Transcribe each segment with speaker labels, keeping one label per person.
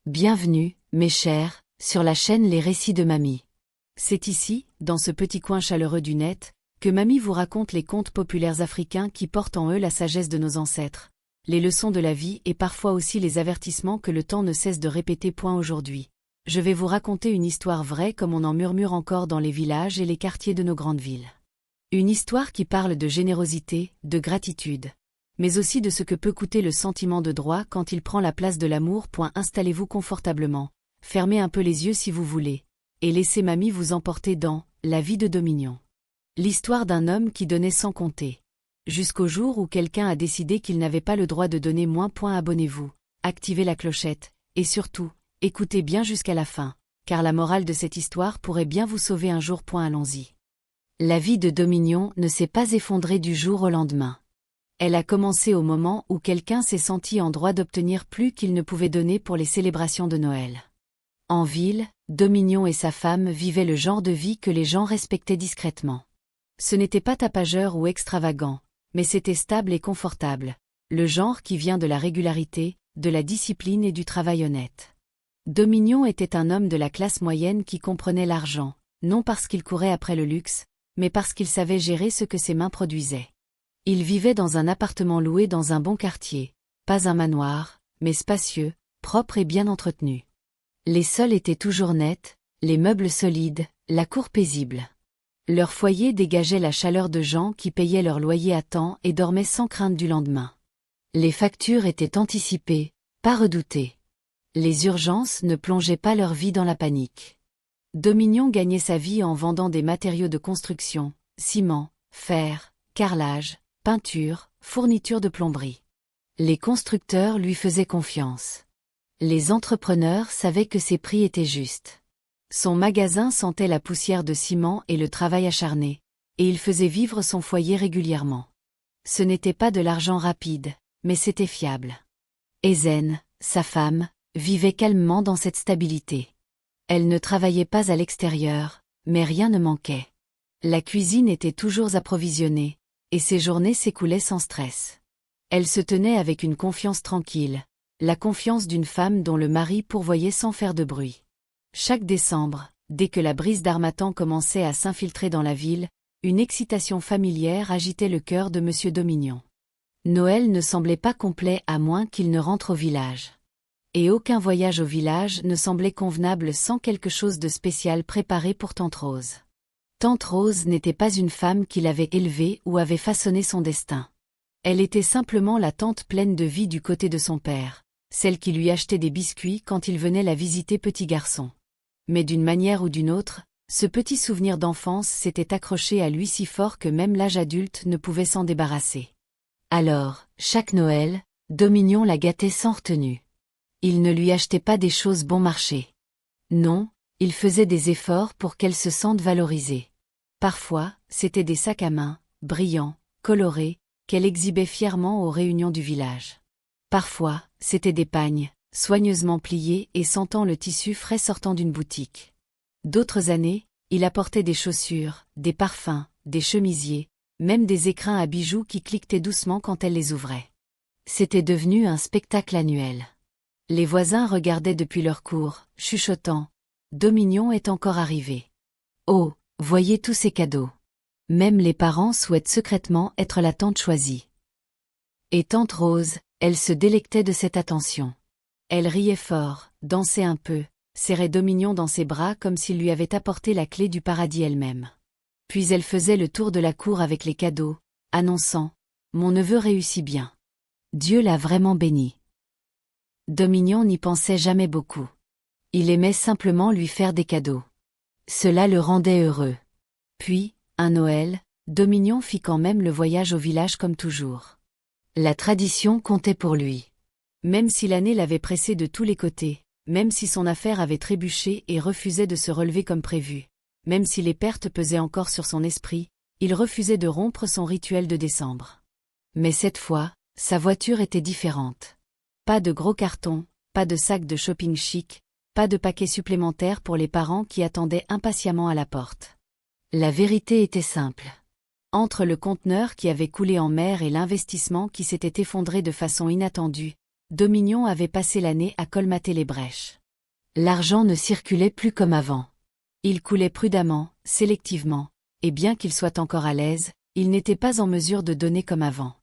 Speaker 1: Bienvenue, mes chers, sur la chaîne Les Récits de Mamie. C'est ici, dans ce petit coin chaleureux du net, que Mamie vous raconte les contes populaires africains qui portent en eux la sagesse de nos ancêtres, les leçons de la vie et parfois aussi les avertissements que le temps ne cesse de répéter. Aujourd'hui, je vais vous raconter une histoire vraie comme on en murmure encore dans les villages et les quartiers de nos grandes villes. Une histoire qui parle de générosité, de gratitude, mais aussi de ce que peut coûter le sentiment de droit quand il prend la place de l'amour. Installez-vous confortablement, fermez un peu les yeux si vous voulez, et laissez Mamie vous emporter dans la vie de Dominion. L'histoire d'un homme qui donnait sans compter. Jusqu'au jour où quelqu'un a décidé qu'il n'avait pas le droit de donner moins. Abonnez-vous, activez la clochette, et surtout, écoutez bien jusqu'à la fin, car la morale de cette histoire pourrait bien vous sauver un jour. Allons-y. La vie de Dominion ne s'est pas effondrée du jour au lendemain. Elle a commencé au moment où quelqu'un s'est senti en droit d'obtenir plus qu'il ne pouvait donner pour les célébrations de Noël. En ville, Dominion et sa femme vivaient le genre de vie que les gens respectaient discrètement. Ce n'était pas tapageur ou extravagant, mais c'était stable et confortable, le genre qui vient de la régularité, de la discipline et du travail honnête. Dominion était un homme de la classe moyenne qui comprenait l'argent, non parce qu'il courait après le luxe, mais parce qu'il savait gérer ce que ses mains produisaient. Il vivait dans un appartement loué dans un bon quartier, pas un manoir, mais spacieux, propre et bien entretenu. Les sols étaient toujours nets, les meubles solides, la cour paisible. Leur foyer dégageait la chaleur de gens qui payaient leur loyer à temps et dormaient sans crainte du lendemain. Les factures étaient anticipées, pas redoutées. Les urgences ne plongeaient pas leur vie dans la panique. Dominion gagnait sa vie en vendant des matériaux de construction, ciment, fer, carrelage, peinture, fourniture de plomberie. Les constructeurs lui faisaient confiance. Les entrepreneurs savaient que ses prix étaient justes. Son magasin sentait la poussière de ciment et le travail acharné, et il faisait vivre son foyer régulièrement. Ce n'était pas de l'argent rapide, mais c'était fiable. Ezen, sa femme, vivait calmement dans cette stabilité. Elle ne travaillait pas à l'extérieur, mais rien ne manquait. La cuisine était toujours approvisionnée, et ses journées s'écoulaient sans stress. Elle se tenait avec une confiance tranquille, la confiance d'une femme dont le mari pourvoyait sans faire de bruit. Chaque décembre, dès que la brise d'harmattan commençait à s'infiltrer dans la ville, une excitation familière agitait le cœur de M. Dominion. Noël ne semblait pas complet à moins qu'il ne rentre au village. Et aucun voyage au village ne semblait convenable sans quelque chose de spécial préparé pour Tante Rose. Tante Rose n'était pas une femme qui l'avait élevée ou avait façonné son destin. Elle était simplement la tante pleine de vie du côté de son père, celle qui lui achetait des biscuits quand il venait la visiter petit garçon. Mais d'une manière ou d'une autre, ce petit souvenir d'enfance s'était accroché à lui si fort que même l'âge adulte ne pouvait s'en débarrasser. Alors, chaque Noël, Dominion la gâtait sans retenue. Il ne lui achetait pas des choses bon marché. Non, il faisait des efforts pour qu'elle se sente valorisée. Parfois, c'était des sacs à main, brillants, colorés, qu'elle exhibait fièrement aux réunions du village. Parfois, c'était des pagnes, soigneusement pliés et sentant le tissu frais sortant d'une boutique. D'autres années, il apportait des chaussures, des parfums, des chemisiers, même des écrins à bijoux qui cliquetaient doucement quand elle les ouvrait. C'était devenu un spectacle annuel. Les voisins regardaient depuis leur cour, chuchotant « Dominion est encore arrivé. Oh, voyez tous ces cadeaux. » Même les parents souhaitent secrètement être la tante choisie. Et Tante Rose, elle se délectait de cette attention. Elle riait fort, dansait un peu, serrait Dominion dans ses bras comme s'il lui avait apporté la clé du paradis elle-même. Puis elle faisait le tour de la cour avec les cadeaux, annonçant « Mon neveu réussit bien. Dieu l'a vraiment béni. » Dominion n'y pensait jamais beaucoup. Il aimait simplement lui faire des cadeaux. Cela le rendait heureux. Puis, un Noël, Dominion fit quand même le voyage au village comme toujours. La tradition comptait pour lui. Même si l'année l'avait pressé de tous les côtés, même si son affaire avait trébuché et refusait de se relever comme prévu, même si les pertes pesaient encore sur son esprit, il refusait de rompre son rituel de décembre. Mais cette fois, sa voiture était différente. Pas de gros cartons, pas de sacs de shopping chic, pas de paquets supplémentaires pour les parents qui attendaient impatiemment à la porte. La vérité était simple. Entre le conteneur qui avait coulé en mer et l'investissement qui s'était effondré de façon inattendue, Dominion avait passé l'année à colmater les brèches. L'argent ne circulait plus comme avant. Il coulait prudemment, sélectivement, et bien qu'il soit encore à l'aise, il n'était pas en mesure de donner comme avant.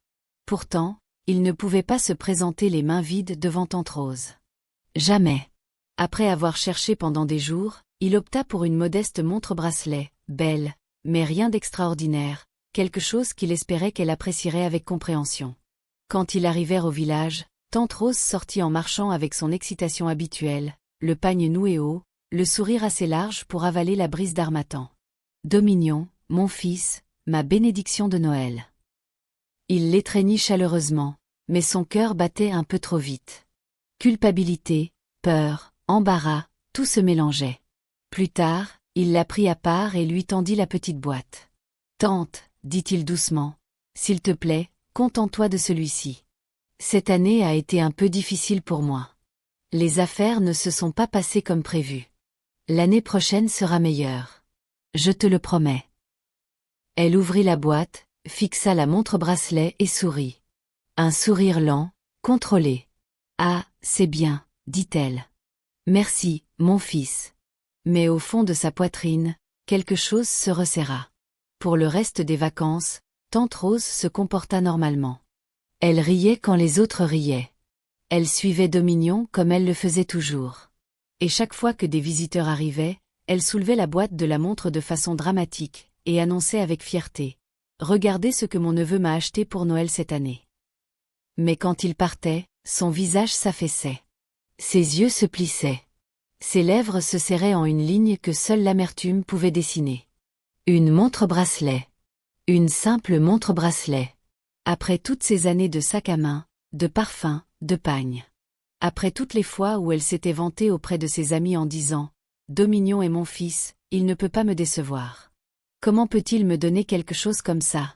Speaker 1: Pourtant, il ne pouvait pas se présenter les mains vides devant Tante Rose. Jamais. Après avoir cherché pendant des jours, il opta pour une modeste montre-bracelet, belle, mais rien d'extraordinaire, quelque chose qu'il espérait qu'elle apprécierait avec compréhension. Quand ils arrivèrent au village, Tante Rose sortit en marchant avec son excitation habituelle, le pagne noué haut, le sourire assez large pour avaler la brise d'harmattan. « Dominion, mon fils, ma bénédiction de Noël. » Il l'étreignit chaleureusement, mais son cœur battait un peu trop vite. Culpabilité, peur, embarras, tout se mélangeait. Plus tard, il la prit à part et lui tendit la petite boîte. « Tante, dit-il doucement, s'il te plaît, contente-toi de celui-ci. Cette année a été un peu difficile pour moi. Les affaires ne se sont pas passées comme prévu. L'année prochaine sera meilleure. Je te le promets. » Elle ouvrit la boîte, fixa la montre-bracelet et sourit. Un sourire lent, contrôlé. « Ah, c'est bien, dit-elle. Merci, mon fils. » Mais au fond de sa poitrine, quelque chose se resserra. Pour le reste des vacances, Tante Rose se comporta normalement. Elle riait quand les autres riaient. Elle suivait Dominion comme elle le faisait toujours. Et chaque fois que des visiteurs arrivaient, elle soulevait la boîte de la montre de façon dramatique, et annonçait avec fierté. « Regardez ce que mon neveu m'a acheté pour Noël cette année. » Mais quand il partait, son visage s'affaissait. Ses yeux se plissaient. Ses lèvres se serraient en une ligne que seule l'amertume pouvait dessiner. Une montre-bracelet. Une simple montre-bracelet. Après toutes ces années de sac à main, de parfum, de pagne. Après toutes les fois où elle s'était vantée auprès de ses amis en disant « Dominion est mon fils, il ne peut pas me décevoir. Comment peut-il me donner quelque chose comme ça ?»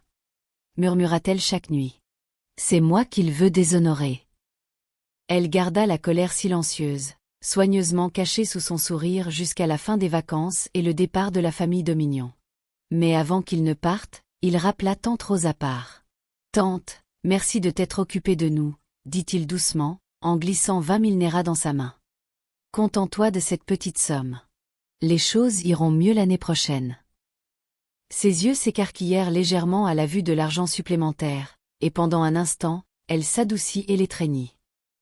Speaker 1: murmura-t-elle chaque nuit. « C'est moi qu'il veut déshonorer. » Elle garda la colère silencieuse, soigneusement cachée sous son sourire jusqu'à la fin des vacances et le départ de la famille Dominion. Mais avant qu'il ne parte, il rappela Tante Rose à part. « Tante, merci de t'être occupée de nous, » dit-il doucement, en glissant 20 000 néras dans sa main. « Contente-toi de cette petite somme. Les choses iront mieux l'année prochaine. » Ses yeux s'écarquillèrent légèrement à la vue de l'argent supplémentaire, et pendant un instant, elle s'adoucit et l'étreignit.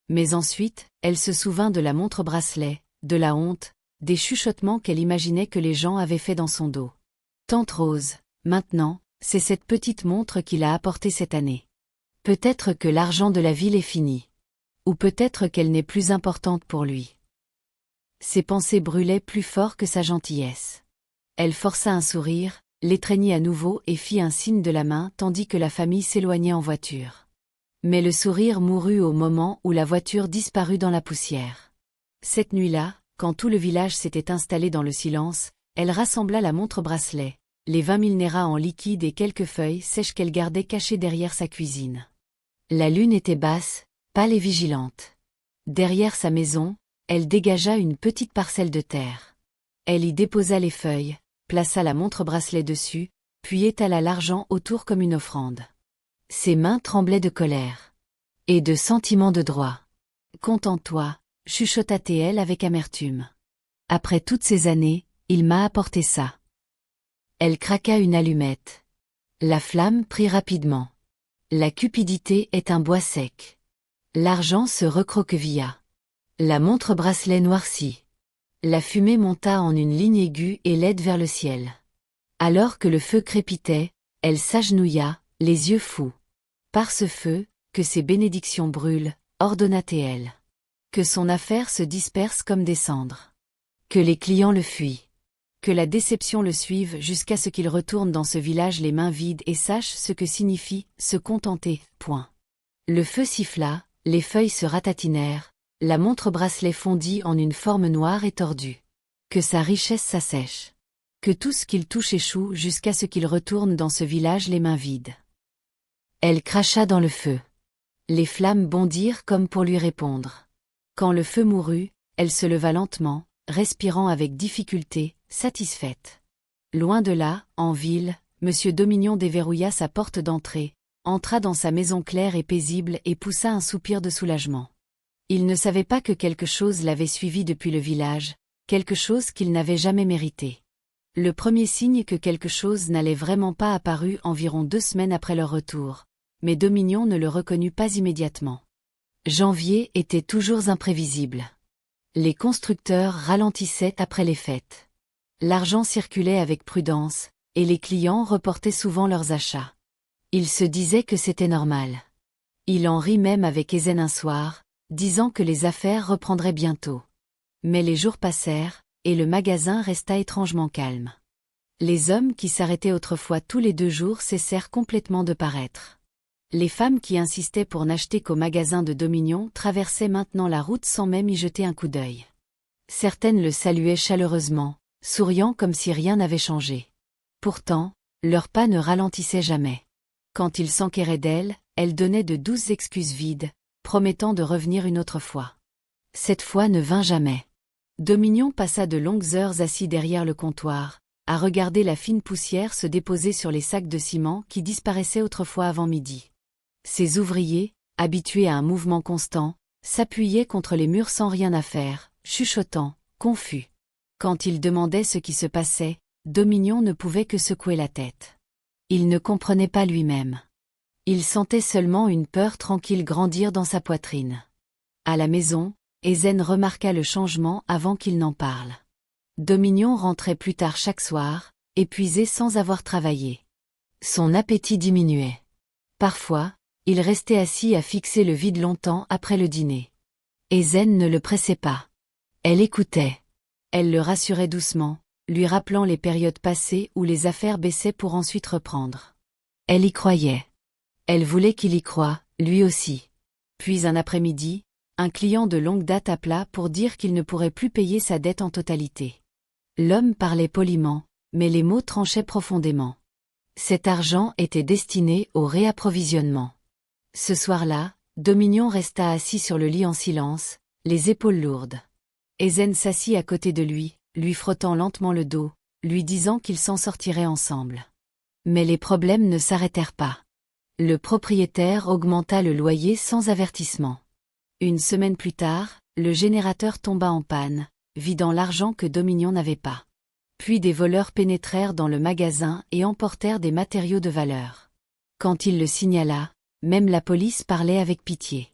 Speaker 1: Mais ensuite, elle se souvint de la montre-bracelet, de la honte, des chuchotements qu'elle imaginait que les gens avaient fait dans son dos. « Tante Rose, maintenant, c'est cette petite montre qu'il a apportée cette année. Peut-être que l'argent de la ville est fini. Ou peut-être qu'elle n'est plus importante pour lui. » Ses pensées brûlaient plus fort que sa gentillesse. Elle força un sourire, l'étreignit à nouveau et fit un signe de la main tandis que la famille s'éloignait en voiture. Mais le sourire mourut au moment où la voiture disparut dans la poussière. Cette nuit-là, quand tout le village s'était installé dans le silence, elle rassembla la montre-bracelet, les 20 000 néras en liquide et quelques feuilles sèches qu'elle gardait cachées derrière sa cuisine. La lune était basse, pâle et vigilante. Derrière sa maison, elle dégagea une petite parcelle de terre. Elle y déposa les feuilles, plaça la montre-bracelet dessus, puis étala l'argent autour comme une offrande. Ses mains tremblaient de colère. Et de sentiment de droit. « Contente-toi, » chuchota-t-elle avec amertume. « Après toutes ces années, il m'a apporté ça. » Elle craqua une allumette. La flamme prit rapidement. La cupidité est un bois sec. L'argent se recroquevilla. La montre-bracelet noircit. La fumée monta en une ligne aiguë et laide vers le ciel. Alors que le feu crépitait, elle s'agenouilla, les yeux fous. « Par ce feu, que ses bénédictions brûlent, » ordonna-t-elle. « Que son affaire se disperse comme des cendres. Que les clients le fuient. Que la déception le suive jusqu'à ce qu'il retourne dans ce village les mains vides et sache ce que signifie se contenter. Point. » Le feu siffla, les feuilles se ratatinèrent, la montre-bracelet fondit en une forme noire et tordue. Que sa richesse s'assèche. Que tout ce qu'il touche échoue jusqu'à ce qu'il retourne dans ce village les mains vides. Elle cracha dans le feu. Les flammes bondirent comme pour lui répondre. Quand le feu mourut, elle se leva lentement, respirant avec difficulté, satisfaite. Loin de là, en ville, Monsieur Dominion déverrouilla sa porte d'entrée, entra dans sa maison claire et paisible et poussa un soupir de soulagement. Il ne savait pas que quelque chose l'avait suivi depuis le village, quelque chose qu'il n'avait jamais mérité. Le premier signe que quelque chose n'allait vraiment pas apparut environ 2 semaines après leur retour, mais Dominion ne le reconnut pas immédiatement. Janvier était toujours imprévisible. Les constructeurs ralentissaient après les fêtes. L'argent circulait avec prudence, et les clients reportaient souvent leurs achats. Il se disait que c'était normal. Il en rit même avec Ezen un soir, disant que les affaires reprendraient bientôt. Mais les jours passèrent, et le magasin resta étrangement calme. Les hommes qui s'arrêtaient autrefois tous les 2 jours cessèrent complètement de paraître. Les femmes qui insistaient pour n'acheter qu'au magasin de Dominion traversaient maintenant la route sans même y jeter un coup d'œil. Certaines le saluaient chaleureusement, souriant comme si rien n'avait changé. Pourtant, leur pas ne ralentissait jamais. Quand il s'enquérait d'elle, elle donnait de douces excuses vides, promettant de revenir une autre fois. Cette fois ne vint jamais. Dominion passa de longues heures assis derrière le comptoir, à regarder la fine poussière se déposer sur les sacs de ciment qui disparaissaient autrefois avant midi. Ses ouvriers, habitués à un mouvement constant, s'appuyaient contre les murs sans rien à faire, chuchotant, confus. Quand il demandait ce qui se passait, Dominion ne pouvait que secouer la tête. Il ne comprenait pas lui-même. Il sentait seulement une peur tranquille grandir dans sa poitrine. À la maison, Ezen remarqua le changement avant qu'il n'en parle. Dominion rentrait plus tard chaque soir, épuisé sans avoir travaillé. Son appétit diminuait. Parfois, il restait assis à fixer le vide longtemps après le dîner. Ezen ne le pressait pas. Elle écoutait. Elle le rassurait doucement, lui rappelant les périodes passées où les affaires baissaient pour ensuite reprendre. Elle y croyait. Elle voulait qu'il y croie, lui aussi. Puis un après-midi, un client de longue date appela pour dire qu'il ne pourrait plus payer sa dette en totalité. L'homme parlait poliment, mais les mots tranchaient profondément. Cet argent était destiné au réapprovisionnement. Ce soir-là, Dominion resta assis sur le lit en silence, les épaules lourdes. Ezen s'assit à côté de lui frottant lentement le dos, lui disant qu'ils s'en sortiraient ensemble. Mais les problèmes ne s'arrêtèrent pas. Le propriétaire augmenta le loyer sans avertissement. Une semaine plus tard, le générateur tomba en panne, vidant l'argent que Dominion n'avait pas. Puis des voleurs pénétrèrent dans le magasin et emportèrent des matériaux de valeur. Quand il le signala, même la police parlait avec pitié.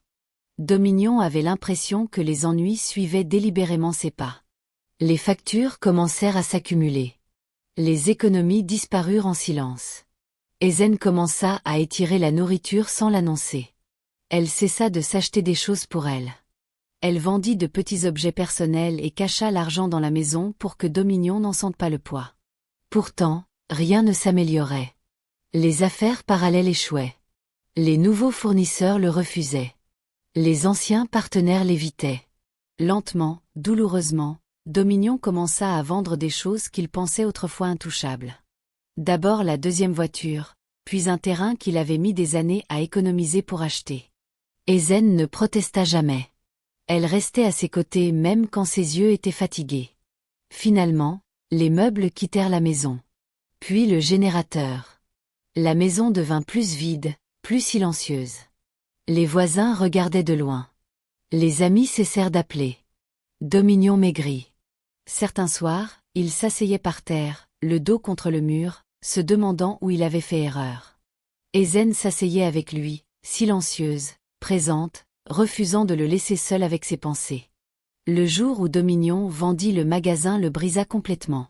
Speaker 1: Dominion avait l'impression que les ennuis suivaient délibérément ses pas. Les factures commencèrent à s'accumuler. Les économies disparurent en silence. Ezen commença à étirer la nourriture sans l'annoncer. Elle cessa de s'acheter des choses pour elle. Elle vendit de petits objets personnels et cacha l'argent dans la maison pour que Dominion n'en sente pas le poids. Pourtant, rien ne s'améliorait. Les affaires parallèles échouaient. Les nouveaux fournisseurs le refusaient. Les anciens partenaires l'évitaient. Lentement, douloureusement, Dominion commença à vendre des choses qu'il pensait autrefois intouchables. D'abord la 2e voiture, puis un terrain qu'il avait mis des années à économiser pour acheter. Ezen ne protesta jamais. Elle restait à ses côtés même quand ses yeux étaient fatigués. Finalement, les meubles quittèrent la maison. Puis le générateur. La maison devint plus vide, plus silencieuse. Les voisins regardaient de loin. Les amis cessèrent d'appeler. Dominion maigrit. Certains soirs, il s'asseyait par terre, le dos contre le mur, se demandant où il avait fait erreur. Ezen s'asseyait avec lui, silencieuse, présente, refusant de le laisser seul avec ses pensées. Le jour où Dominion vendit le magasin le brisa complètement.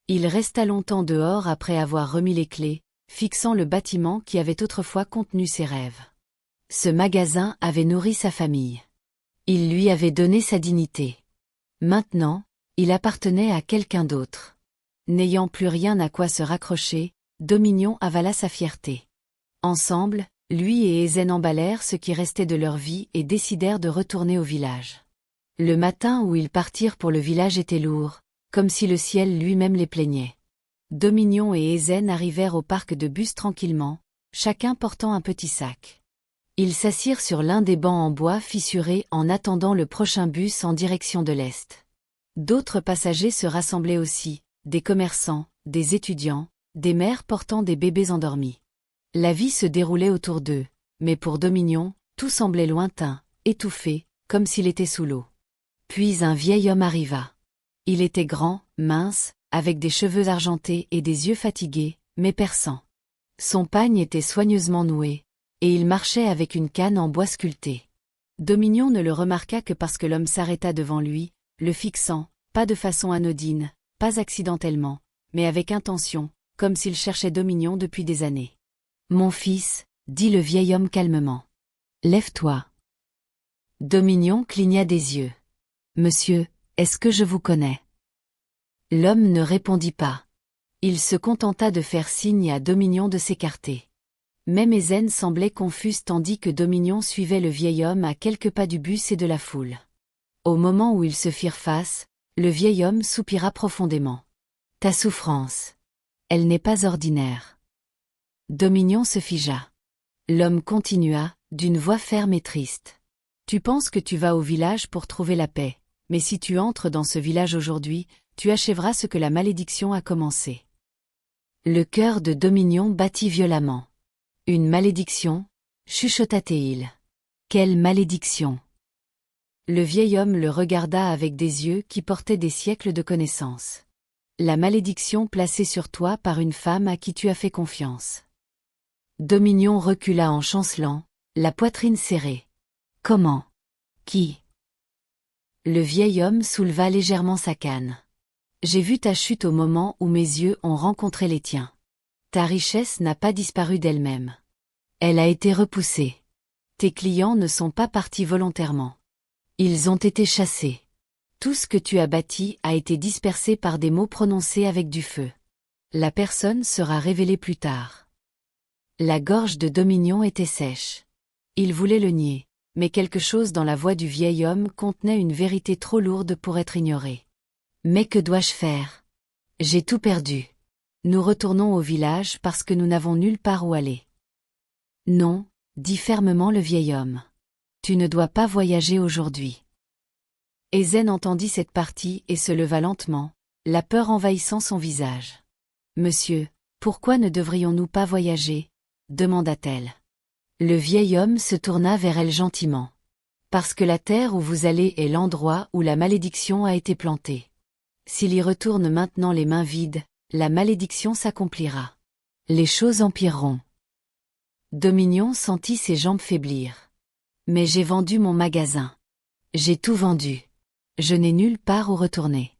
Speaker 1: Il resta longtemps dehors après avoir remis les clés, fixant le bâtiment qui avait autrefois contenu ses rêves. Ce magasin avait nourri sa famille. Il lui avait donné sa dignité. Maintenant, il appartenait à quelqu'un d'autre. N'ayant plus rien à quoi se raccrocher, Dominion avala sa fierté. Ensemble, lui et Ezen emballèrent ce qui restait de leur vie et décidèrent de retourner au village. Le matin où ils partirent pour le village était lourd, comme si le ciel lui-même les plaignait. Dominion et Ezen arrivèrent au parc de bus tranquillement, chacun portant un petit sac. Ils s'assirent sur l'un des bancs en bois fissurés en attendant le prochain bus en direction de l'est. D'autres passagers se rassemblaient aussi, des commerçants, des étudiants, des mères portant des bébés endormis. La vie se déroulait autour d'eux, mais pour Dominion, tout semblait lointain, étouffé, comme s'il était sous l'eau. Puis un vieil homme arriva. Il était grand, mince, avec des cheveux argentés et des yeux fatigués, mais perçants. Son pagne était soigneusement noué, et il marchait avec une canne en bois sculpté. Dominion ne le remarqua que parce que l'homme s'arrêta devant lui, le fixant, pas de façon anodine, pas accidentellement, mais avec intention, comme s'il cherchait Dominion depuis des années. « Mon fils, » dit le vieil homme calmement. « Lève-toi. » Dominion cligna des yeux. « Monsieur, est-ce que je vous connais ?» L'homme ne répondit pas. Il se contenta de faire signe à Dominion de s'écarter. Même Ézène semblait confuse tandis que Dominion suivait le vieil homme à quelques pas du bus et de la foule. Au moment où ils se firent face, le vieil homme soupira profondément. « Ta souffrance. Elle n'est pas ordinaire. » Dominion se figea. L'homme continua, d'une voix ferme et triste. « Tu penses que tu vas au village pour trouver la paix, mais si tu entres dans ce village aujourd'hui, tu achèveras ce que la malédiction a commencé. » Le cœur de Dominion battit violemment. « Une malédiction » chuchota-t-il. « Quelle malédiction ?» Le vieil homme le regarda avec des yeux qui portaient des siècles de connaissance. « La malédiction placée sur toi par une femme à qui tu as fait confiance. » Dominion recula en chancelant, la poitrine serrée. « Comment ? Qui ?» Le vieil homme souleva légèrement sa canne. « J'ai vu ta chute au moment où mes yeux ont rencontré les tiens. Ta richesse n'a pas disparu d'elle-même. Elle a été repoussée. Tes clients ne sont pas partis volontairement. Ils ont été chassés. Tout ce que tu as bâti a été dispersé par des mots prononcés avec du feu. La personne sera révélée plus tard. » La gorge de Dominion était sèche. Il voulait le nier, mais quelque chose dans la voix du vieil homme contenait une vérité trop lourde pour être ignorée. « Mais que dois-je faire ? J'ai tout perdu. Nous retournons au village parce que nous n'avons nulle part où aller. » « Non, » dit fermement le vieil homme. « Tu ne dois pas voyager aujourd'hui. » Ézène entendit cette partie et se leva lentement, la peur envahissant son visage. « Monsieur, pourquoi ne devrions-nous pas voyager ? » demanda-t-elle. Le vieil homme se tourna vers elle gentiment. « Parce que la terre où vous allez est l'endroit où la malédiction a été plantée. S'il y retourne maintenant les mains vides, la malédiction s'accomplira. Les choses empireront. » Dominion sentit ses jambes faiblir. « Mais j'ai vendu mon magasin. J'ai tout vendu. Je n'ai nulle part où retourner. »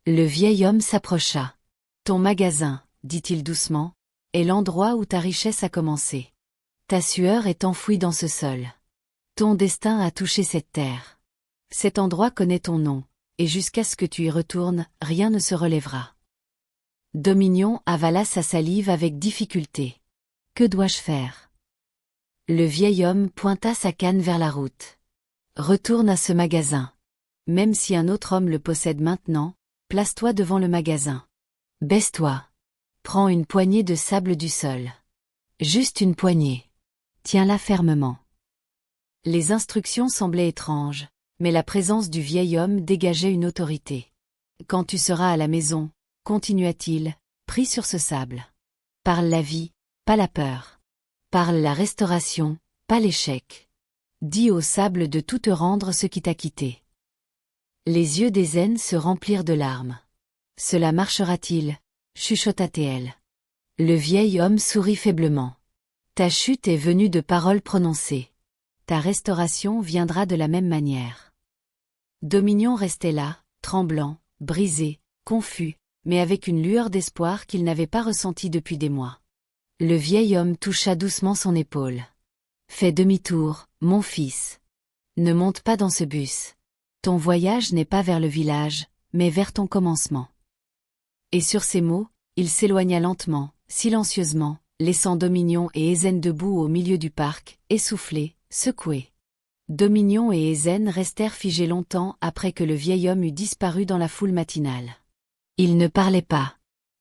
Speaker 1: Le vieil homme s'approcha. « Ton magasin, dit-il doucement, est l'endroit où ta richesse a commencé. Ta sueur est enfouie dans ce sol. Ton destin a touché cette terre. Cet endroit connaît ton nom, et jusqu'à ce que tu y retournes, rien ne se relèvera. » Dominion avala sa salive avec difficulté. « Que dois-je faire ?» Le vieil homme pointa sa canne vers la route. « Retourne à ce magasin. Même si un autre homme le possède maintenant, place-toi devant le magasin. Baisse-toi. Prends une poignée de sable du sol. Juste une poignée. Tiens-la fermement. » Les instructions semblaient étranges, mais la présence du vieil homme dégageait une autorité. « Quand tu seras à la maison, » continua-t-il, pris sur ce sable. « Parle la vie, pas la peur. Parle la restauration, pas l'échec. Dis au sable de tout te rendre ce qui t'a quitté. » Les yeux d'Ézène se remplirent de larmes. « Cela marchera-t-il » chuchota-t-elle. Le vieil homme sourit faiblement. « Ta chute est venue de paroles prononcées. Ta restauration viendra de la même manière. » Dominion restait là, tremblant, brisé, confus, mais avec une lueur d'espoir qu'il n'avait pas ressentie depuis des mois. Le vieil homme toucha doucement son épaule. « Fais demi-tour, mon fils. Ne monte pas dans ce bus. Ton voyage n'est pas vers le village, mais vers ton commencement. » Et sur ces mots, il s'éloigna lentement, silencieusement, laissant Dominion et Ézène debout au milieu du parc, essoufflés, secoués. Dominion et Ézène restèrent figés longtemps après que le vieil homme eut disparu dans la foule matinale. Ils ne parlaient pas.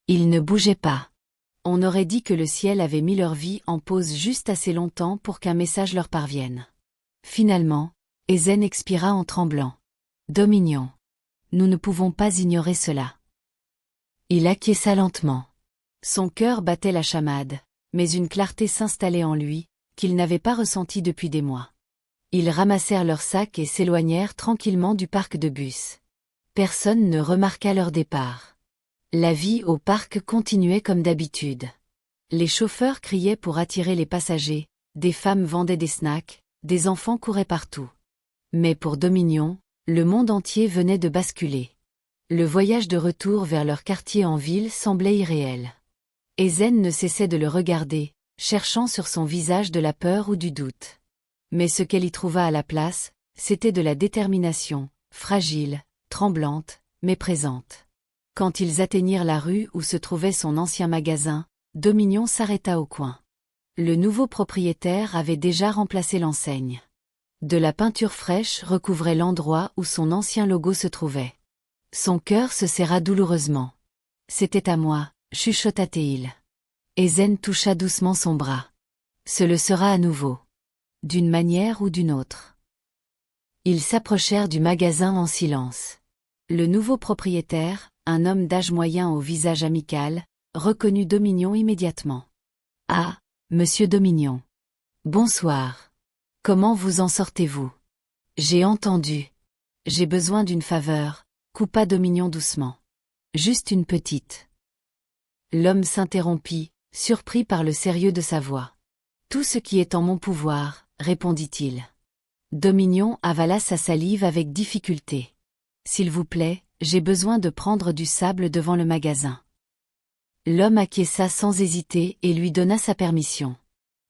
Speaker 1: Ils ne bougeaient pas. On aurait dit que le ciel avait mis leur vie en pause juste assez longtemps pour qu'un message leur parvienne. Finalement, Ézène expira en tremblant. « Dominion. Nous ne pouvons pas ignorer cela. » Il acquiesça lentement. Son cœur battait la chamade, mais une clarté s'installait en lui, qu'il n'avait pas ressentie depuis des mois. Ils ramassèrent leurs sacs et s'éloignèrent tranquillement du parc de bus. Personne ne remarqua leur départ. La vie au parc continuait comme d'habitude. Les chauffeurs criaient pour attirer les passagers, des femmes vendaient des snacks, des enfants couraient partout. Mais pour Dominion, le monde entier venait de basculer. Le voyage de retour vers leur quartier en ville semblait irréel. Ezen ne cessait de le regarder, cherchant sur son visage de la peur ou du doute. Mais ce qu'elle y trouva à la place, c'était de la détermination, fragile, tremblante, mais présente. Quand ils atteignirent la rue où se trouvait son ancien magasin, Dominion s'arrêta au coin. Le nouveau propriétaire avait déjà remplacé l'enseigne. De la peinture fraîche recouvrait l'endroit où son ancien logo se trouvait. Son cœur se serra douloureusement. « C'était à moi », chuchota-t-il. Ezen toucha doucement son bras. « Ce le sera à nouveau. D'une manière ou d'une autre. » Ils s'approchèrent du magasin en silence. Le nouveau propriétaire, un homme d'âge moyen au visage amical, reconnut Dominion immédiatement. « Ah, monsieur Dominion. Bonsoir. Comment vous en sortez-vous ? J'ai entendu. J'ai besoin d'une faveur, coupa Dominion doucement. Juste une petite. » L'homme s'interrompit, surpris par le sérieux de sa voix. « Tout ce qui est en mon pouvoir, » répondit-il. Dominion avala sa salive avec difficulté. « S'il vous plaît, j'ai besoin de prendre du sable devant le magasin. » L'homme acquiesça sans hésiter et lui donna sa permission.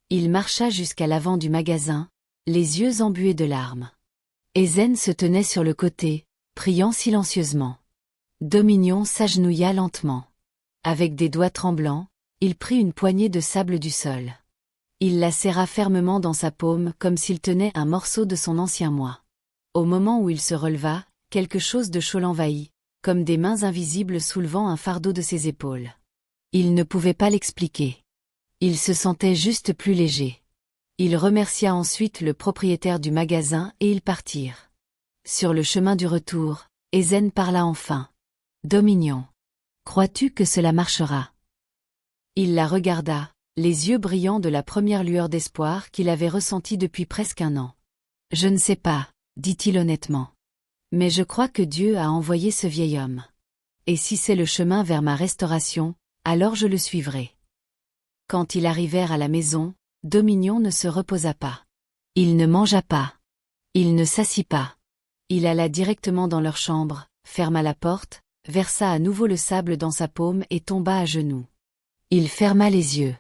Speaker 1: Il marcha jusqu'à l'avant du magasin, les yeux embués de larmes. Ezen se tenait sur le côté, priant silencieusement. Dominion s'agenouilla lentement. Avec des doigts tremblants, il prit une poignée de sable du sol. Il la serra fermement dans sa paume comme s'il tenait un morceau de son ancien moi. Au moment où il se releva, quelque chose de chaud l'envahit, comme des mains invisibles soulevant un fardeau de ses épaules. Il ne pouvait pas l'expliquer. Il se sentait juste plus léger. Il remercia ensuite le propriétaire du magasin et ils partirent. Sur le chemin du retour, Ezen parla enfin. « Dominion. Crois-tu que cela marchera ?» Il la regarda, les yeux brillants de la première lueur d'espoir qu'il avait ressentie depuis presque un an. « Je ne sais pas, » dit-il honnêtement. « Mais je crois que Dieu a envoyé ce vieil homme. Et si c'est le chemin vers ma restauration, alors je le suivrai. » Quand ils arrivèrent à la maison, Dominion ne se reposa pas. Il ne mangea pas. Il ne s'assit pas. Il alla directement dans leur chambre, ferma la porte, versa à nouveau le sable dans sa paume et tomba à genoux. Il ferma les yeux.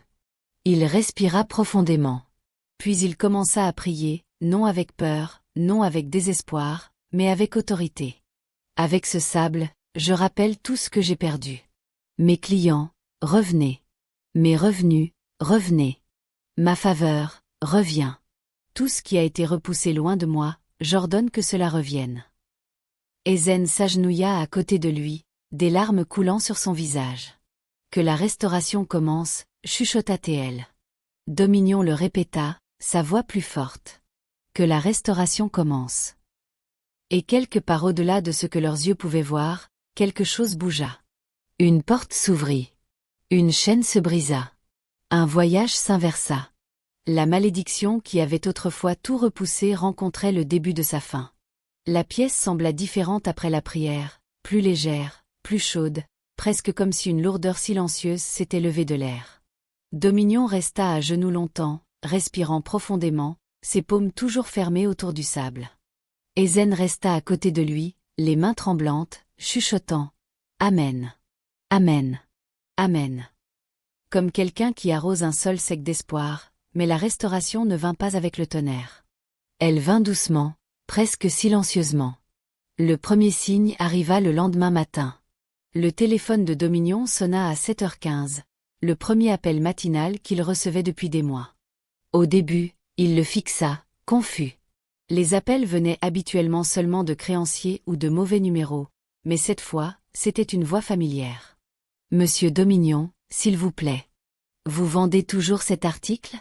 Speaker 1: Il respira profondément. Puis il commença à prier, non avec peur, non avec désespoir, mais avec autorité. « Avec ce sable, je rappelle tout ce que j'ai perdu. Mes clients, revenez. Mes revenus, revenez. Ma faveur, reviens. Tout ce qui a été repoussé loin de moi, j'ordonne que cela revienne. » Ezen s'agenouilla à côté de lui, des larmes coulant sur son visage. « Que la restauration commence, » chuchota-t-elle. Dominion le répéta, sa voix plus forte. « Que la restauration commence. » Et quelque part au-delà de ce que leurs yeux pouvaient voir, quelque chose bougea. Une porte s'ouvrit. Une chaîne se brisa. Un voyage s'inversa. La malédiction qui avait autrefois tout repoussé rencontrait le début de sa fin. La pièce sembla différente après la prière, plus légère, plus chaude, presque comme si une lourdeur silencieuse s'était levée de l'air. Dominion resta à genoux longtemps, respirant profondément, ses paumes toujours fermées autour du sable. Ezen resta à côté de lui, les mains tremblantes, chuchotant « Amen. Amen. Amen. » Comme quelqu'un qui arrose un sol sec d'espoir, mais la restauration ne vint pas avec le tonnerre. Elle vint doucement, presque silencieusement. Le premier signe arriva le lendemain matin. Le téléphone de Dominion sonna à 7h15, le premier appel matinal qu'il recevait depuis des mois. Au début, il le fixa, confus. Les appels venaient habituellement seulement de créanciers ou de mauvais numéros, mais cette fois, c'était une voix familière. « Monsieur Dominion, s'il vous plaît. Vous vendez toujours cet article ?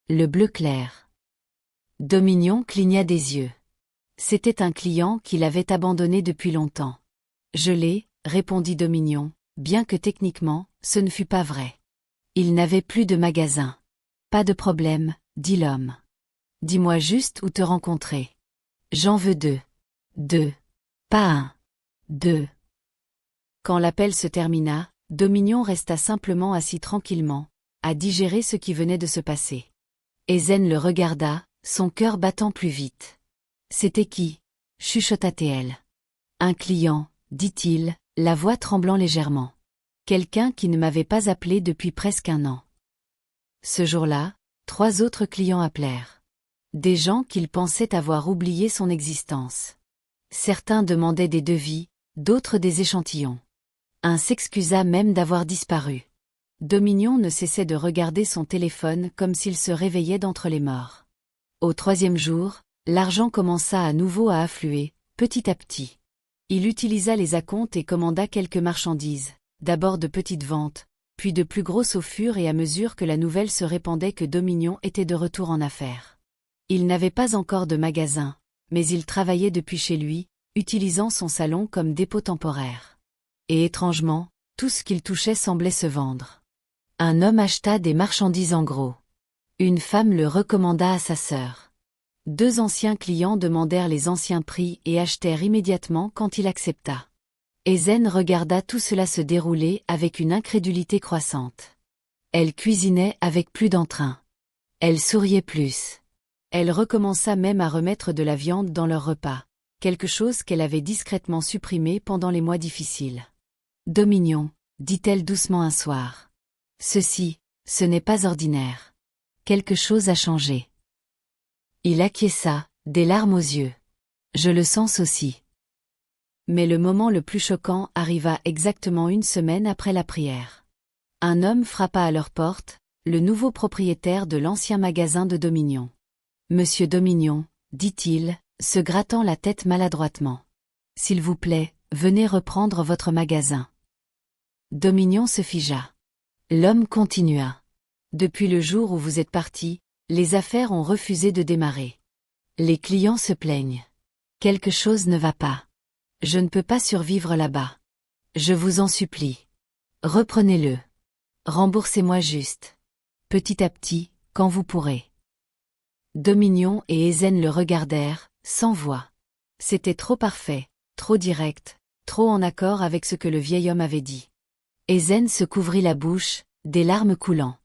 Speaker 1: Le bleu clair. » Dominion cligna des yeux. C'était un client qu'il avait abandonné depuis longtemps. « Je l'ai, » répondit Dominion, bien que techniquement, ce ne fut pas vrai. Il n'avait plus de magasin. « Pas de problème, » dit l'homme. Dis-moi juste où te rencontrer. J'en veux 2. 2. Pas 1. 2. Quand l'appel se termina, Dominion resta simplement assis tranquillement, à digérer ce qui venait de se passer. Ezen le regarda, son cœur battant plus vite. C'était qui? Chuchota-t-elle. Un client, dit-il, la voix tremblant légèrement. Quelqu'un qui ne m'avait pas appelé depuis presque 1 an. Ce jour-là, 3 autres clients appelèrent. Des gens qu'il pensait avoir oublié son existence. Certains demandaient des devis, d'autres des échantillons. Un s'excusa même d'avoir disparu. Dominion ne cessait de regarder son téléphone comme s'il se réveillait d'entre les morts. Au 3e jour, l'argent commença à nouveau à affluer, petit à petit. Il utilisa les acomptes et commanda quelques marchandises, d'abord de petites ventes, puis de plus grosses au fur et à mesure que la nouvelle se répandait que Dominion était de retour en affaires. Il n'avait pas encore de magasin, mais il travaillait depuis chez lui, utilisant son salon comme dépôt temporaire. Et étrangement, tout ce qu'il touchait semblait se vendre. Un homme acheta des marchandises en gros. Une femme le recommanda à sa sœur. 2 anciens clients demandèrent les anciens prix et achetèrent immédiatement quand il accepta. Ezen regarda tout cela se dérouler avec une incrédulité croissante. Elle cuisinait avec plus d'entrain. Elle souriait plus. Elle recommença même à remettre de la viande dans leur repas, quelque chose qu'elle avait discrètement supprimé pendant les mois difficiles. « Dominion, dit-elle doucement un soir. Ceci, ce n'est pas ordinaire. Quelque chose a changé. » Il acquiesça, des larmes aux yeux. « Je le sens aussi. » Mais le moment le plus choquant arriva exactement 1 semaine après la prière. Un homme frappa à leur porte, le nouveau propriétaire de l'ancien magasin de Dominion. « Monsieur Dominion, dit-il, se grattant la tête maladroitement. S'il vous plaît, venez reprendre votre magasin. » Dominion se figea. L'homme continua. « Depuis le jour où vous êtes parti, les affaires ont refusé de démarrer. Les clients se plaignent. Quelque chose ne va pas. Je ne peux pas survivre là-bas. Je vous en supplie. Reprenez-le. Remboursez-moi juste. Petit à petit, quand vous pourrez. » Dominion et Ezen le regardèrent, sans voix. C'était trop parfait, trop direct, trop en accord avec ce que le vieil homme avait dit. Ezen se couvrit la bouche, des larmes coulant.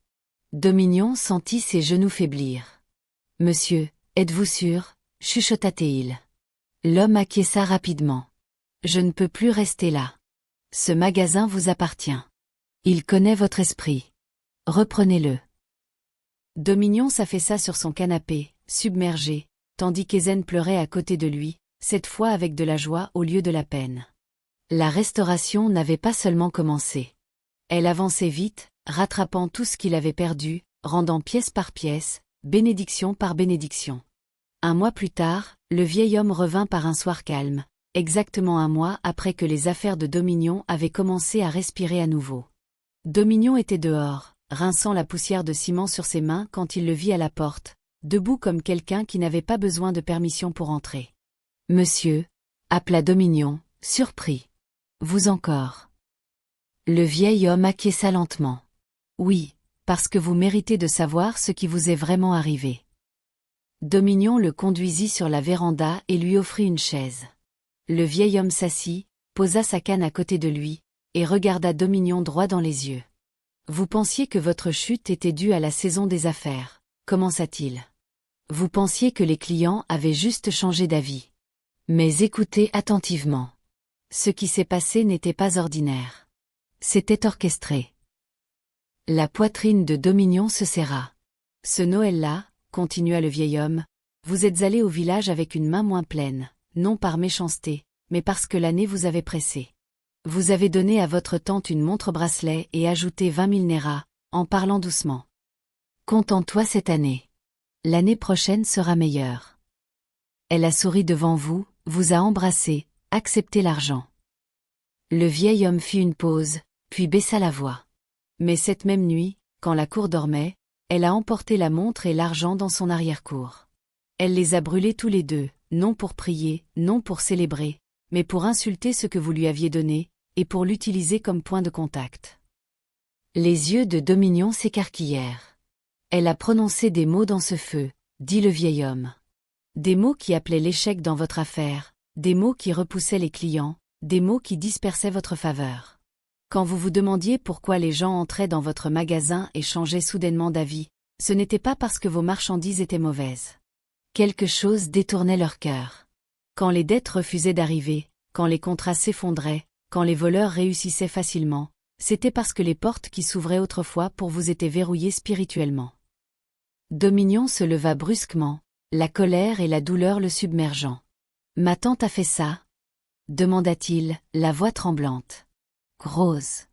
Speaker 1: Dominion sentit ses genoux faiblir. « Monsieur, êtes-vous sûr ?» chuchota-t-il. L'homme acquiesça rapidement. « Je ne peux plus rester là. Ce magasin vous appartient. Il connaît votre esprit. Reprenez-le. » Dominion s'affaissa sur son canapé, submergé, tandis qu'Ezen pleurait à côté de lui, cette fois avec de la joie au lieu de la peine. La restauration n'avait pas seulement commencé. Elle avançait vite, rattrapant tout ce qu'il avait perdu, rendant pièce par pièce, bénédiction par bénédiction. 1 mois plus tard, le vieil homme revint par un soir calme, exactement 1 mois après que les affaires de Dominion avaient commencé à respirer à nouveau. Dominion était dehors, rinçant la poussière de ciment sur ses mains quand il le vit à la porte, debout comme quelqu'un qui n'avait pas besoin de permission pour entrer. « Monsieur » appela Dominion, surpris. « Vous encore ?» Le vieil homme acquiesça lentement. « Oui, parce que vous méritez de savoir ce qui vous est vraiment arrivé. » Dominion le conduisit sur la véranda et lui offrit une chaise. Le vieil homme s'assit, posa sa canne à côté de lui, et regarda Dominion droit dans les yeux. « Vous pensiez que votre chute était due à la saison des affaires, commença-t-il. Vous pensiez que les clients avaient juste changé d'avis. Mais écoutez attentivement. Ce qui s'est passé n'était pas ordinaire. C'était orchestré. » La poitrine de Dominion se serra. « Ce Noël-là, continua le vieil homme, vous êtes allé au village avec une main moins pleine, non par méchanceté, mais parce que l'année vous avait pressé. Vous avez donné à votre tante une montre-bracelet et ajouté 20 000 néras, en parlant doucement. Contente-toi cette année. L'année prochaine sera meilleure. Elle a souri devant vous, vous a embrassé, accepté l'argent. » Le vieil homme fit une pause, puis baissa la voix. Mais cette même nuit, quand la cour dormait, elle a emporté la montre et l'argent dans son arrière-cour. Elle les a brûlés tous les 2, non pour prier, non pour célébrer, mais pour insulter ce que vous lui aviez donné, et pour l'utiliser comme point de contact. Les yeux de Dominion s'écarquillèrent. Elle a prononcé des mots dans ce feu, dit le vieil homme. Des mots qui appelaient l'échec dans votre affaire, des mots qui repoussaient les clients, des mots qui dispersaient votre faveur. Quand vous vous demandiez pourquoi les gens entraient dans votre magasin et changeaient soudainement d'avis, ce n'était pas parce que vos marchandises étaient mauvaises. Quelque chose détournait leur cœur. Quand les dettes refusaient d'arriver, quand les contrats s'effondraient, quand les voleurs réussissaient facilement, c'était parce que les portes qui s'ouvraient autrefois pour vous étaient verrouillées spirituellement. Dominion se leva brusquement, la colère et la douleur le submergeant. « Ma tante a fait ça ?» demanda-t-il, la voix tremblante. « Rose. »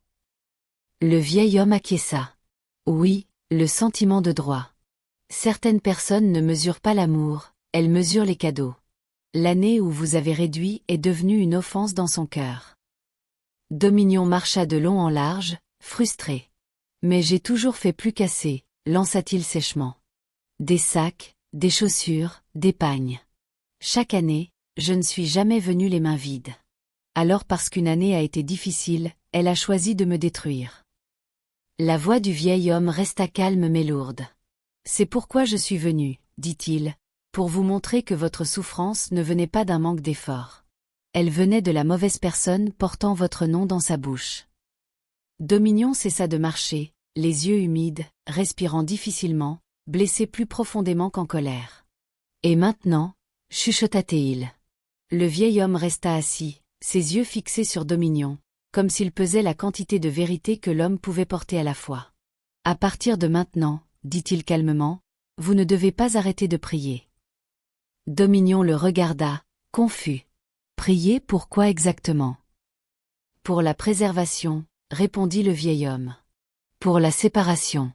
Speaker 1: Le vieil homme acquiesça. « Oui, le sentiment de droit. Certaines personnes ne mesurent pas l'amour, elles mesurent les cadeaux. L'année où vous avez réduit est devenue une offense dans son cœur. » Dominion marcha de long en large, frustré. « Mais j'ai toujours fait plus qu'assez, » lança-t-il sèchement. « Des sacs, des chaussures, des pagnes. Chaque année, je ne suis jamais venu les mains vides. Alors parce qu'une année a été difficile, elle a choisi de me détruire. » La voix du vieil homme resta calme mais lourde. « C'est pourquoi je suis venu, dit-il, pour vous montrer que votre souffrance ne venait pas d'un manque d'effort. Elle venait de la mauvaise personne portant votre nom dans sa bouche. » Dominion cessa de marcher, les yeux humides, respirant difficilement, blessé plus profondément qu'en colère. « Et maintenant ?» chuchota-t-il. Le vieil homme resta assis, ses yeux fixés sur Dominion, comme s'il pesait la quantité de vérité que l'homme pouvait porter à la fois. « À partir de maintenant, dit-il calmement, vous ne devez pas arrêter de prier. » Dominion le regarda, confus. « Prier pour quoi exactement ? » « Pour la préservation, répondit le vieil homme. « Pour la séparation.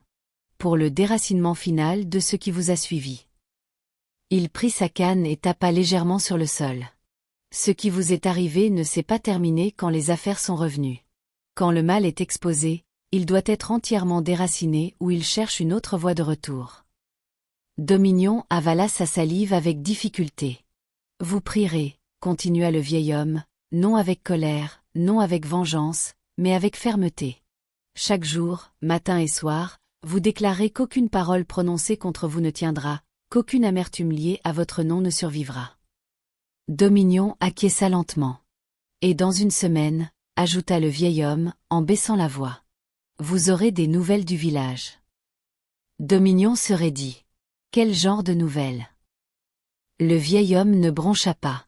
Speaker 1: Pour le déracinement final de ce qui vous a suivi. » Il prit sa canne et tapa légèrement sur le sol. « Ce qui vous est arrivé ne s'est pas terminé quand les affaires sont revenues. Quand le mal est exposé, il doit être entièrement déraciné ou il cherche une autre voie de retour. » Dominion avala sa salive avec difficulté. « Vous prierez, » continua le vieil homme, non avec colère, non avec vengeance, mais avec fermeté. Chaque jour, matin et soir, vous déclarez qu'aucune parole prononcée contre vous ne tiendra, qu'aucune amertume liée à votre nom ne survivra. Dominion acquiesça lentement. « Et dans une semaine, » ajouta le vieil homme, en baissant la voix, « vous aurez des nouvelles du village. » Dominion se raidit. « Quel genre de nouvelles ? » Le vieil homme ne broncha pas.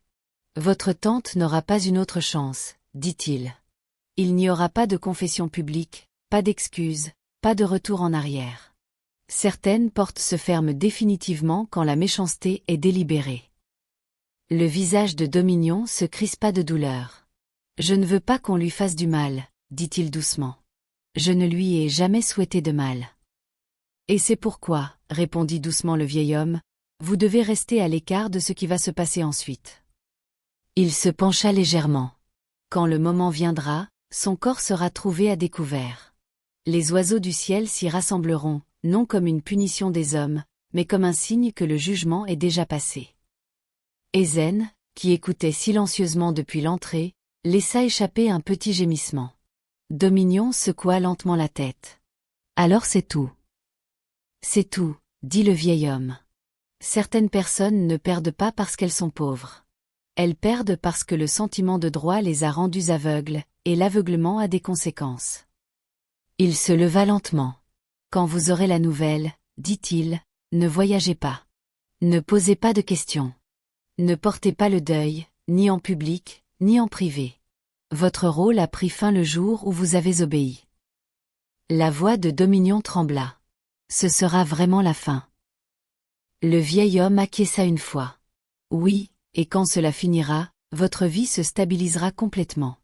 Speaker 1: « Votre tante n'aura pas une autre chance, dit-il. Il n'y aura pas de confession publique, pas d'excuses, pas de retour en arrière. Certaines portes se ferment définitivement quand la méchanceté est délibérée. » Le visage de Dominion se crispa de douleur. « Je ne veux pas qu'on lui fasse du mal, dit-il doucement. Je ne lui ai jamais souhaité de mal. »« Et c'est pourquoi, répondit doucement le vieil homme, vous devez rester à l'écart de ce qui va se passer ensuite. » Il se pencha légèrement. Quand le moment viendra, son corps sera trouvé à découvert. Les oiseaux du ciel s'y rassembleront, non comme une punition des hommes, mais comme un signe que le jugement est déjà passé. Ézène, qui écoutait silencieusement depuis l'entrée, laissa échapper un petit gémissement. Dominion secoua lentement la tête. « Alors c'est tout. »« C'est tout, » dit le vieil homme. « Certaines personnes ne perdent pas parce qu'elles sont pauvres. Elles perdent parce que le sentiment de droit les a rendues aveugles, et l'aveuglement a des conséquences. » Il se leva lentement. « Quand vous aurez la nouvelle, dit-il, ne voyagez pas. Ne posez pas de questions. Ne portez pas le deuil, ni en public, ni en privé. Votre rôle a pris fin le jour où vous avez obéi. » La voix de Dominion trembla. « Ce sera vraiment la fin. » Le vieil homme acquiesça une fois. « Oui, et quand cela finira, votre vie se stabilisera complètement.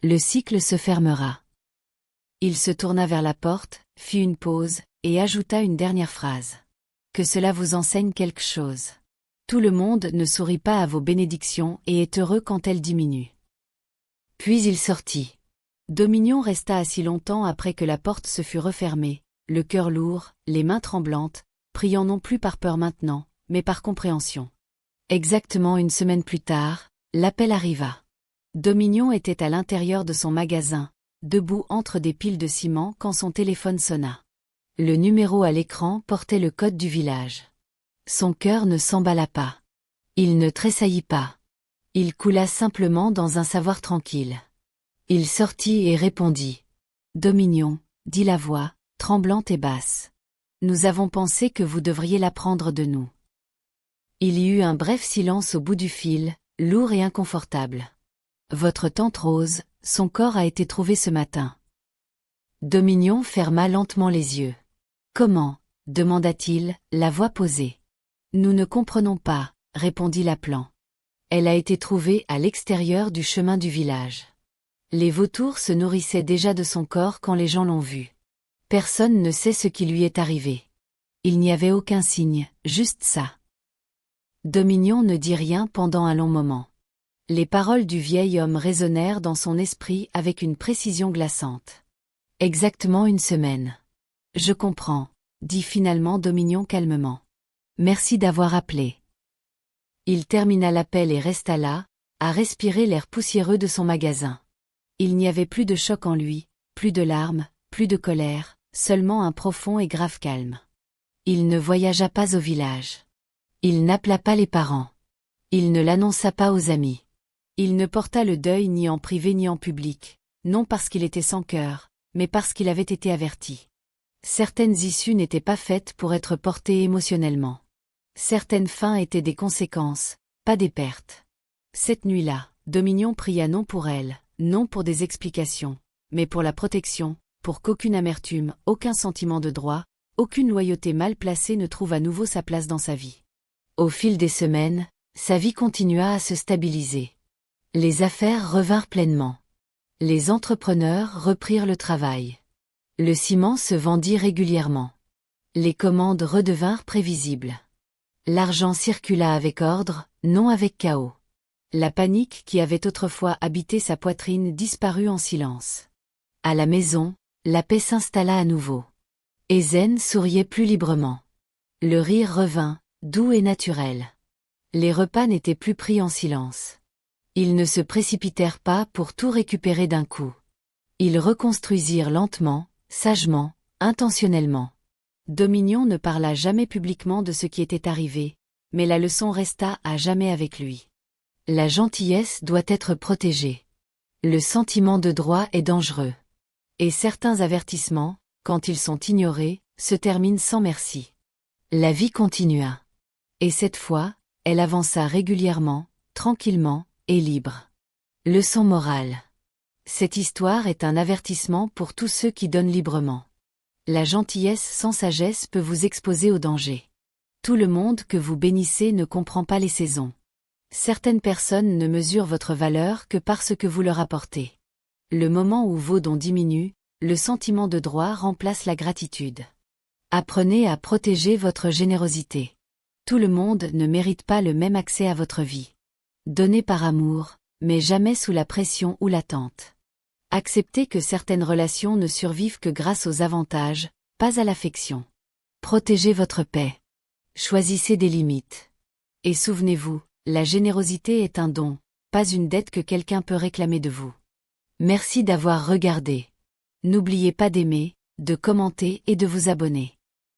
Speaker 1: Le cycle se fermera. » Il se tourna vers la porte, fit une pause, et ajouta une dernière phrase. « Que cela vous enseigne quelque chose. Tout le monde ne sourit pas à vos bénédictions et est heureux quand elles diminuent. » Puis il sortit. Dominion resta assis longtemps après que la porte se fut refermée, le cœur lourd, les mains tremblantes, priant non plus par peur maintenant, mais par compréhension. Exactement une semaine plus tard, l'appel arriva. Dominion était à l'intérieur de son magasin, debout entre des piles de ciment quand son téléphone sonna. Le numéro à l'écran portait le code du village. Son cœur ne s'emballa pas. Il ne tressaillit pas. Il coula simplement dans un savoir tranquille. Il sortit et répondit. « Dominion, dit la voix, tremblante et basse. Nous avons pensé que vous devriez l'apprendre de nous. » Il y eut un bref silence au bout du fil, lourd et inconfortable. « Votre tante Rose, son corps a été trouvé ce matin. » Dominion ferma lentement les yeux. « Comment ?» demanda-t-il, la voix posée. « Nous ne comprenons pas, » répondit l'appelant. « Elle a été trouvée à l'extérieur du chemin du village. Les vautours se nourrissaient déjà de son corps quand les gens l'ont vue. Personne ne sait ce qui lui est arrivé. Il n'y avait aucun signe, juste ça. » Dominion ne dit rien pendant un long moment. Les paroles du vieil homme résonnèrent dans son esprit avec une précision glaçante. « Exactement une semaine. »« Je comprends, » dit finalement Dominion calmement. « Merci d'avoir appelé. » Il termina l'appel et resta là, à respirer l'air poussiéreux de son magasin. Il n'y avait plus de choc en lui, plus de larmes, plus de colère, seulement un profond et grave calme. Il ne voyagea pas au village. Il n'appela pas les parents. Il ne l'annonça pas aux amis. Il ne porta le deuil ni en privé ni en public, non parce qu'il était sans cœur, mais parce qu'il avait été averti. Certaines issues n'étaient pas faites pour être portées émotionnellement. Certaines fins étaient des conséquences, pas des pertes. Cette nuit-là, Dominion pria non pour elle, non pour des explications, mais pour la protection, pour qu'aucune amertume, aucun sentiment de droit, aucune loyauté mal placée ne trouve à nouveau sa place dans sa vie. Au fil des semaines, sa vie continua à se stabiliser. Les affaires revinrent pleinement. Les entrepreneurs reprirent le travail. Le ciment se vendit régulièrement. Les commandes redevinrent prévisibles. L'argent circula avec ordre, non avec chaos. La panique qui avait autrefois habité sa poitrine disparut en silence. À la maison, la paix s'installa à nouveau. Ezen souriait plus librement. Le rire revint, doux et naturel. Les repas n'étaient plus pris en silence. Ils ne se précipitèrent pas pour tout récupérer d'un coup. Ils reconstruisirent lentement, sagement, intentionnellement. Dominion ne parla jamais publiquement de ce qui était arrivé, mais la leçon resta à jamais avec lui. La gentillesse doit être protégée. Le sentiment de droit est dangereux. Et certains avertissements, quand ils sont ignorés, se terminent sans merci. La vie continua. Et cette fois, elle avança régulièrement, tranquillement, et libre. Leçon morale. Cette histoire est un avertissement pour tous ceux qui donnent librement. La gentillesse sans sagesse peut vous exposer au danger. Tout le monde que vous bénissez ne comprend pas les saisons. Certaines personnes ne mesurent votre valeur que par ce que vous leur apportez. Le moment où vos dons diminuent, le sentiment de droit remplace la gratitude. Apprenez à protéger votre générosité. Tout le monde ne mérite pas le même accès à votre vie. Donnez par amour, mais jamais sous la pression ou l'attente. Acceptez que certaines relations ne survivent que grâce aux avantages, pas à l'affection. Protégez votre paix. Choisissez des limites. Et souvenez-vous, la générosité est un don, pas une dette que quelqu'un peut réclamer de vous. Merci d'avoir regardé. N'oubliez pas d'aimer, de commenter et de vous abonner.